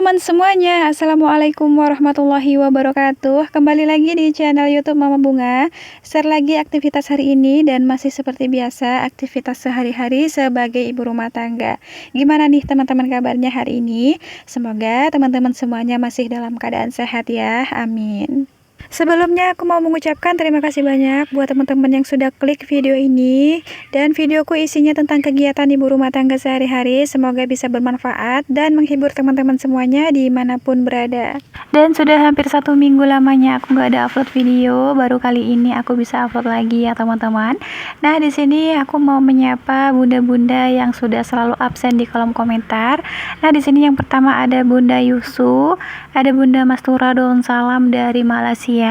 teman-teman semuanya, Assalamualaikum warahmatullahi wabarakatuh. Kembali lagi di channel YouTube Mama Bunga. Share lagi aktivitas hari ini dan masih seperti biasa aktivitas sehari-hari sebagai ibu rumah tangga. Gimana nih teman-teman kabarnya hari ini? Semoga teman-teman semuanya masih dalam keadaan sehat ya. Amin. Sebelumnya aku mau mengucapkan terima kasih banyak buat teman-teman yang sudah klik video ini. Dan videoku isinya tentang kegiatan ibu rumah tangga sehari-hari. Semoga bisa bermanfaat dan menghibur teman-teman semuanya dimanapun berada. Dan sudah hampir 1 minggu lamanya aku gak ada upload video. Baru kali ini aku bisa upload lagi ya teman-teman. Nah di sini aku mau menyapa bunda-bunda yang sudah selalu absen di kolom komentar. Nah di sini yang pertama ada Bunda Yusu, ada Bunda Mastura Daun Salam dari Malaysia,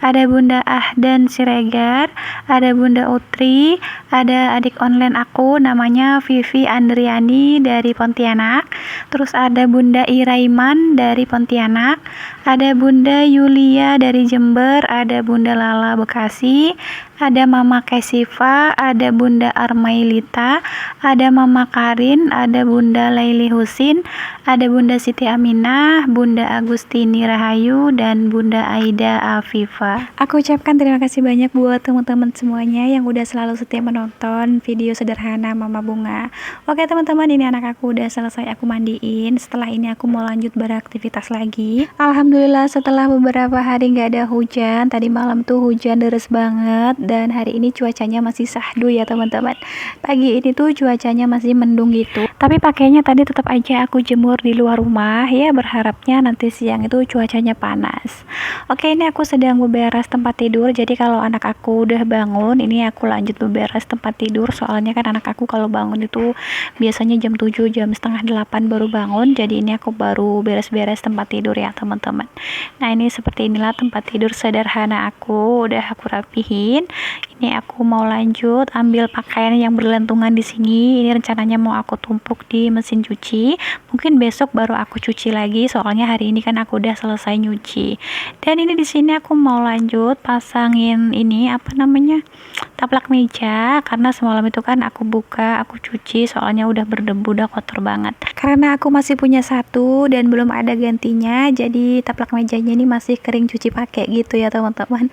ada Bunda Ahdan Siregar, ada Bunda Utri, ada adik online aku namanya Vivi Andriani dari Pontianak, terus ada Bunda Iraiman dari Pontianak, ada Bunda Yulia dari Jember, ada Bunda Lala Bekasi, ada Mama Kesiva, ada Bunda Armailita, ada Mama Karin, ada Bunda Laili Husin, ada Bunda Siti Aminah, Bunda Agustini Rahayu, dan Bunda Aida Afifa. Aku ucapkan terima kasih banyak buat teman-teman semuanya yang udah selalu setia menonton video sederhana Mama Bunga. Oke teman-teman, ini anak aku udah selesai aku mandiin. Setelah ini aku mau lanjut beraktivitas lagi. Alhamdulillah setelah beberapa hari nggak ada hujan. Tadi malam tuh hujan deras banget dan hari ini cuacanya masih sahdu ya teman-teman. Pagi ini tuh cuacanya masih mendung gitu. Tapi pakainya tadi tetap aja aku jemur di luar rumah ya, berharapnya nanti siang itu cuacanya panas. Oke, ini aku sedang beberes tempat tidur. Jadi kalau anak aku udah bangun, ini aku lanjut beberes tempat tidur. Soalnya kan anak aku kalau bangun itu biasanya jam 7, jam setengah 8 baru bangun. Jadi ini aku baru beres-beres tempat tidur ya teman-teman. Nah ini seperti inilah tempat tidur sederhana aku, udah aku rapihin. Ini aku mau lanjut ambil pakaian yang berlentungan di sini. Ini rencananya mau aku tumpuk di mesin cuci. Mungkin besok baru aku cuci lagi. Soalnya hari ini kan aku udah selesai nyuci. Dan ini di sini aku mau lanjut pasangin ini apa namanya, taplak meja. Karena semalam itu kan aku buka, aku cuci. Soalnya udah berdebu, udah kotor banget. Karena aku masih punya satu dan belum ada gantinya. Jadi taplak mejanya ini masih kering cuci pakai gitu ya teman-teman.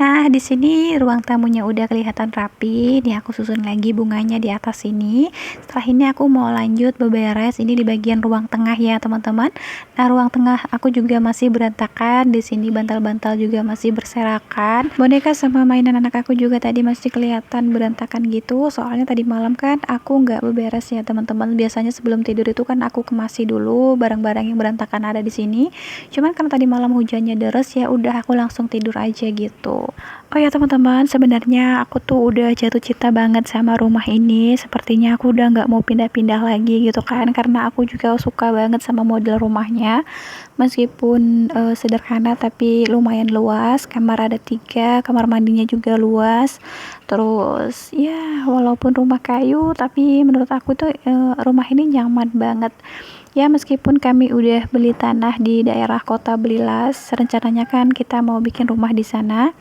Nah, di sini ruang tamunya udah kelihatan rapi. Nih aku susun lagi bunganya di atas sini. Setelah ini aku mau lanjut beberes ini di bagian ruang tengah ya, teman-teman. Nah, ruang tengah aku juga masih berantakan. Di sini bantal-bantal juga masih berserakan. Boneka sama mainan anak aku juga tadi masih kelihatan berantakan gitu. Soalnya tadi malam kan aku nggak beberes ya, teman-teman. Biasanya sebelum tidur itu kan aku kemasi dulu barang-barang yang berantakan ada di sini. Cuman karena tadi malam hujannya deras ya udah aku langsung tidur aja gitu. Oh ya teman-teman, sebenarnya aku tuh udah jatuh cinta banget sama rumah ini. Sepertinya aku udah nggak mau pindah-pindah lagi gitu kan, karena aku juga suka banget sama model rumahnya. Meskipun sederhana tapi lumayan luas. Kamar ada 3, kamar mandinya juga luas. Terus ya walaupun rumah kayu, tapi menurut aku tuh rumah ini nyaman banget. Ya meskipun kami udah beli tanah di daerah Kota Belilas, rencananya kan kita mau bikin rumah di sana.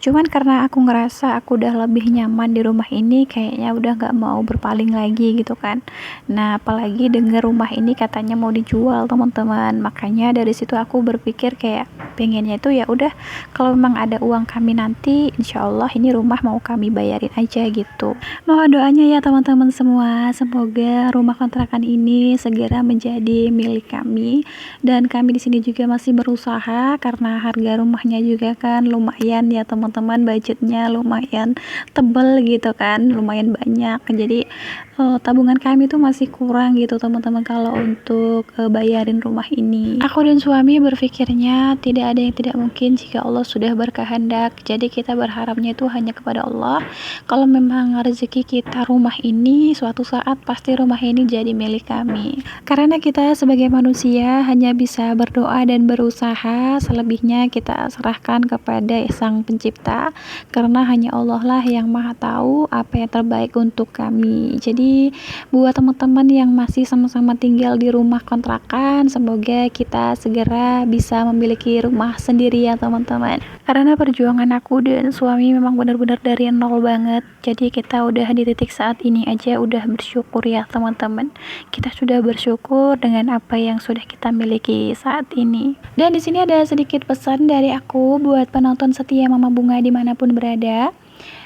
Cuman karena aku ngerasa aku udah lebih nyaman di rumah ini, kayaknya udah nggak mau berpaling lagi gitu kan. Nah apalagi denger rumah ini katanya mau dijual teman-teman, makanya dari situ aku berpikir kayak pengennya itu ya udah kalau memang ada uang kami nanti, insya Allah ini rumah mau kami bayarin aja gitu. Mohon doanya ya teman-teman semua, semoga rumah kontrakan ini segera menjadi milik kami. Dan kami di sini juga masih berusaha karena harga rumahnya juga kan lumayan ya teman-teman, budgetnya lumayan tebel gitu kan, lumayan banyak. Jadi tabungan kami tuh masih kurang gitu teman-teman kalau untuk bayarin rumah ini. Aku dan suami berpikirnya tidak ada yang tidak mungkin jika Allah sudah berkehendak. Jadi kita berharapnya itu hanya kepada Allah. Kalau memang rezeki kita rumah ini, suatu saat pasti rumah ini jadi milik kami. Karena kita sebagai manusia hanya bisa berdoa dan berusaha, selebihnya kita serahkan kepada Sang Pencipta. Karena hanya Allah lah yang Maha tahu apa yang terbaik untuk kami. Jadi ini buat teman-teman yang masih sama-sama tinggal di rumah kontrakan, semoga kita segera bisa memiliki rumah sendiri ya teman-teman. Karena perjuangan aku dan suami memang benar-benar dari nol banget. Jadi kita udah di titik saat ini aja udah bersyukur ya teman-teman. Kita sudah bersyukur dengan apa yang sudah kita miliki saat ini. Dan di sini ada sedikit pesan dari aku buat penonton setia Mama Bunga dimanapun berada,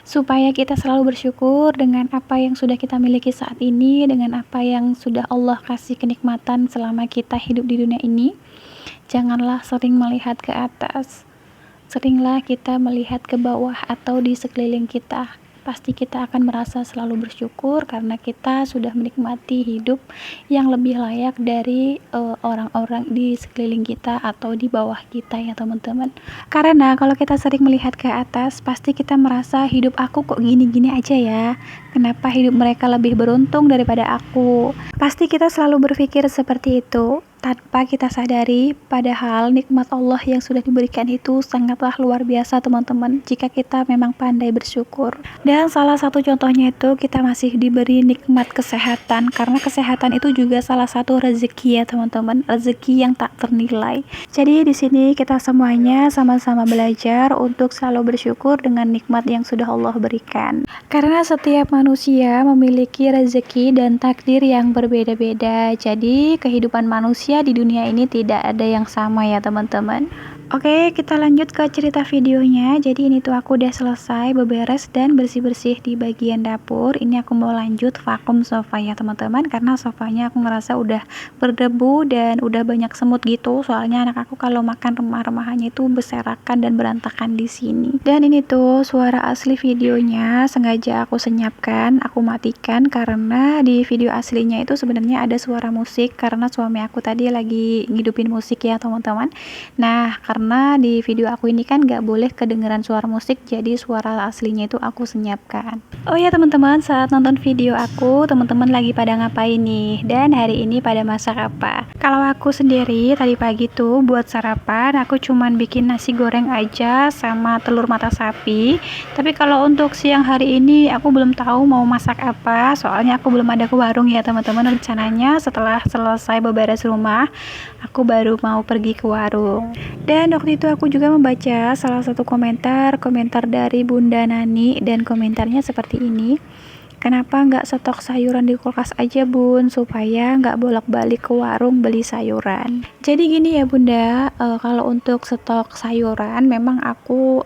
supaya kita selalu bersyukur dengan apa yang sudah kita miliki saat ini, dengan apa yang sudah Allah kasih kenikmatan selama kita hidup di dunia ini. Janganlah sering melihat ke atas, seringlah kita melihat ke bawah atau di sekeliling kita. Pasti kita akan merasa selalu bersyukur karena kita sudah menikmati hidup yang lebih layak dari orang-orang di sekeliling kita atau di bawah kita ya teman-teman. Karena kalau kita sering melihat ke atas, pasti kita merasa hidup aku kok gini-gini aja ya. Kenapa hidup mereka lebih beruntung daripada aku? Pasti kita selalu berpikir seperti itu tanpa kita sadari, padahal nikmat Allah yang sudah diberikan itu sangatlah luar biasa teman-teman, jika kita memang pandai bersyukur. Dan salah satu contohnya itu kita masih diberi nikmat kesehatan, karena kesehatan itu juga salah satu rezeki ya teman-teman, rezeki yang tak ternilai. Jadi di sini kita semuanya sama-sama belajar untuk selalu bersyukur dengan nikmat yang sudah Allah berikan. Karena setiap manusia memiliki rezeki dan takdir yang berbeda-beda, jadi kehidupan manusia di dunia ini tidak ada yang sama ya teman-teman. Oke, kita lanjut ke cerita videonya. Jadi ini tuh aku udah selesai beberes dan bersih-bersih di bagian dapur. Ini aku mau lanjut vakum sofa ya teman-teman, karena sofanya aku ngerasa udah berdebu dan udah banyak semut gitu. Soalnya anak aku kalau makan remah-remahannya itu berserakan dan berantakan di sini. Dan ini tuh suara asli videonya sengaja aku senyapkan, aku matikan karena di video aslinya itu sebenarnya ada suara musik karena suami aku tadi lagi ngidupin musik ya teman-teman. Nah, karena di video aku ini kan gak boleh kedengeran suara musik, jadi suara aslinya itu aku senyapkan. Oh ya teman-teman, saat nonton video aku, teman-teman lagi pada ngapain nih? Dan hari ini pada masak apa? Kalau aku sendiri tadi pagi tuh buat sarapan, aku cuman bikin nasi goreng aja sama telur mata sapi. Tapi kalau untuk siang hari ini aku belum tahu mau masak apa, soalnya aku belum ada ke warung ya teman-teman. Rencananya setelah selesai beberes rumah, aku baru mau pergi ke warung. Dan waktu itu aku juga membaca salah satu komentar dari Bunda Nani, dan komentarnya seperti ini. Kenapa nggak stok sayuran di kulkas aja bun, supaya nggak bolak-balik ke warung beli sayuran. Jadi gini ya bunda, kalau untuk stok sayuran memang aku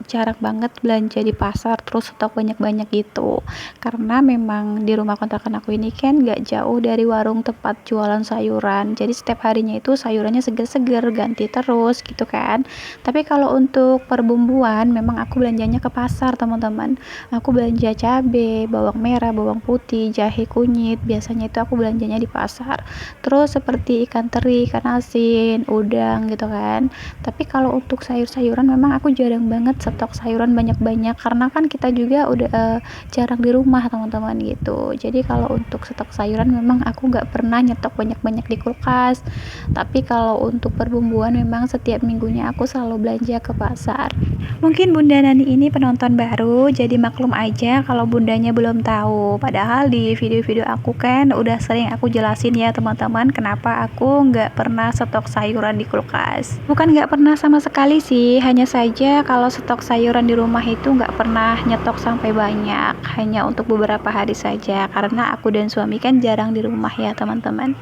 jarang banget belanja di pasar terus stok banyak-banyak gitu, karena memang di rumah kontrakan aku ini kan gak jauh dari warung tempat jualan sayuran, jadi setiap harinya itu sayurannya seger-seger, ganti terus gitu kan. Tapi kalau untuk perbumbuan memang aku belanjanya ke pasar teman-teman. Aku belanja cabai, bawang merah, bawang putih, jahe, kunyit, biasanya itu aku belanjanya di pasar. Terus seperti ikan teri, ikan asin, udang gitu kan. Tapi kalau untuk sayur-sayuran memang aku jarang banget stok sayuran banyak-banyak, karena kan kita juga udah jarang di rumah teman-teman gitu. Jadi kalau untuk stok sayuran memang aku nggak pernah nyetok banyak-banyak di kulkas. Tapi kalau untuk perbumbuan memang setiap minggunya aku selalu belanja ke pasar. Mungkin Bunda Nani ini penonton baru, jadi maklum aja kalau bundanya belum tahu. Padahal di video-video aku kan udah sering aku jelasin ya teman-teman, kenapa aku nggak pernah stok sayuran di kulkas. Bukan nggak pernah sama sekali sih, hanya saja kalau stok sayuran di rumah itu nggak pernah nyetok sampai banyak, hanya untuk beberapa hari saja, karena aku dan suami kan jarang di rumah ya teman-teman.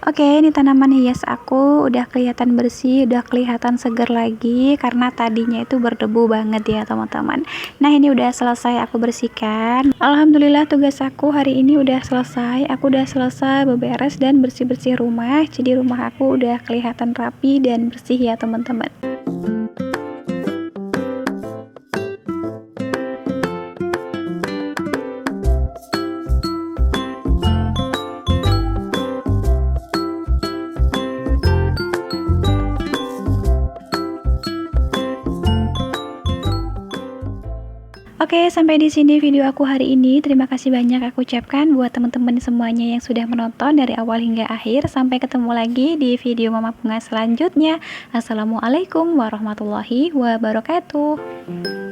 Oke, ini tanaman hias aku udah kelihatan bersih, udah kelihatan segar lagi, karena tadinya itu berdebu banget ya teman-teman. Nah ini udah selesai aku bersihkan. Alhamdulillah tugas aku hari ini udah selesai. Aku udah selesai beberes dan bersih-bersih rumah, jadi rumah aku udah kelihatan rapi dan bersih ya teman-teman. Oke, sampai di sini video aku hari ini. Terima kasih banyak aku ucapkan buat teman-teman semuanya yang sudah menonton dari awal hingga akhir. Sampai ketemu lagi di video Mama Bunga selanjutnya. Assalamualaikum warahmatullahi wabarakatuh.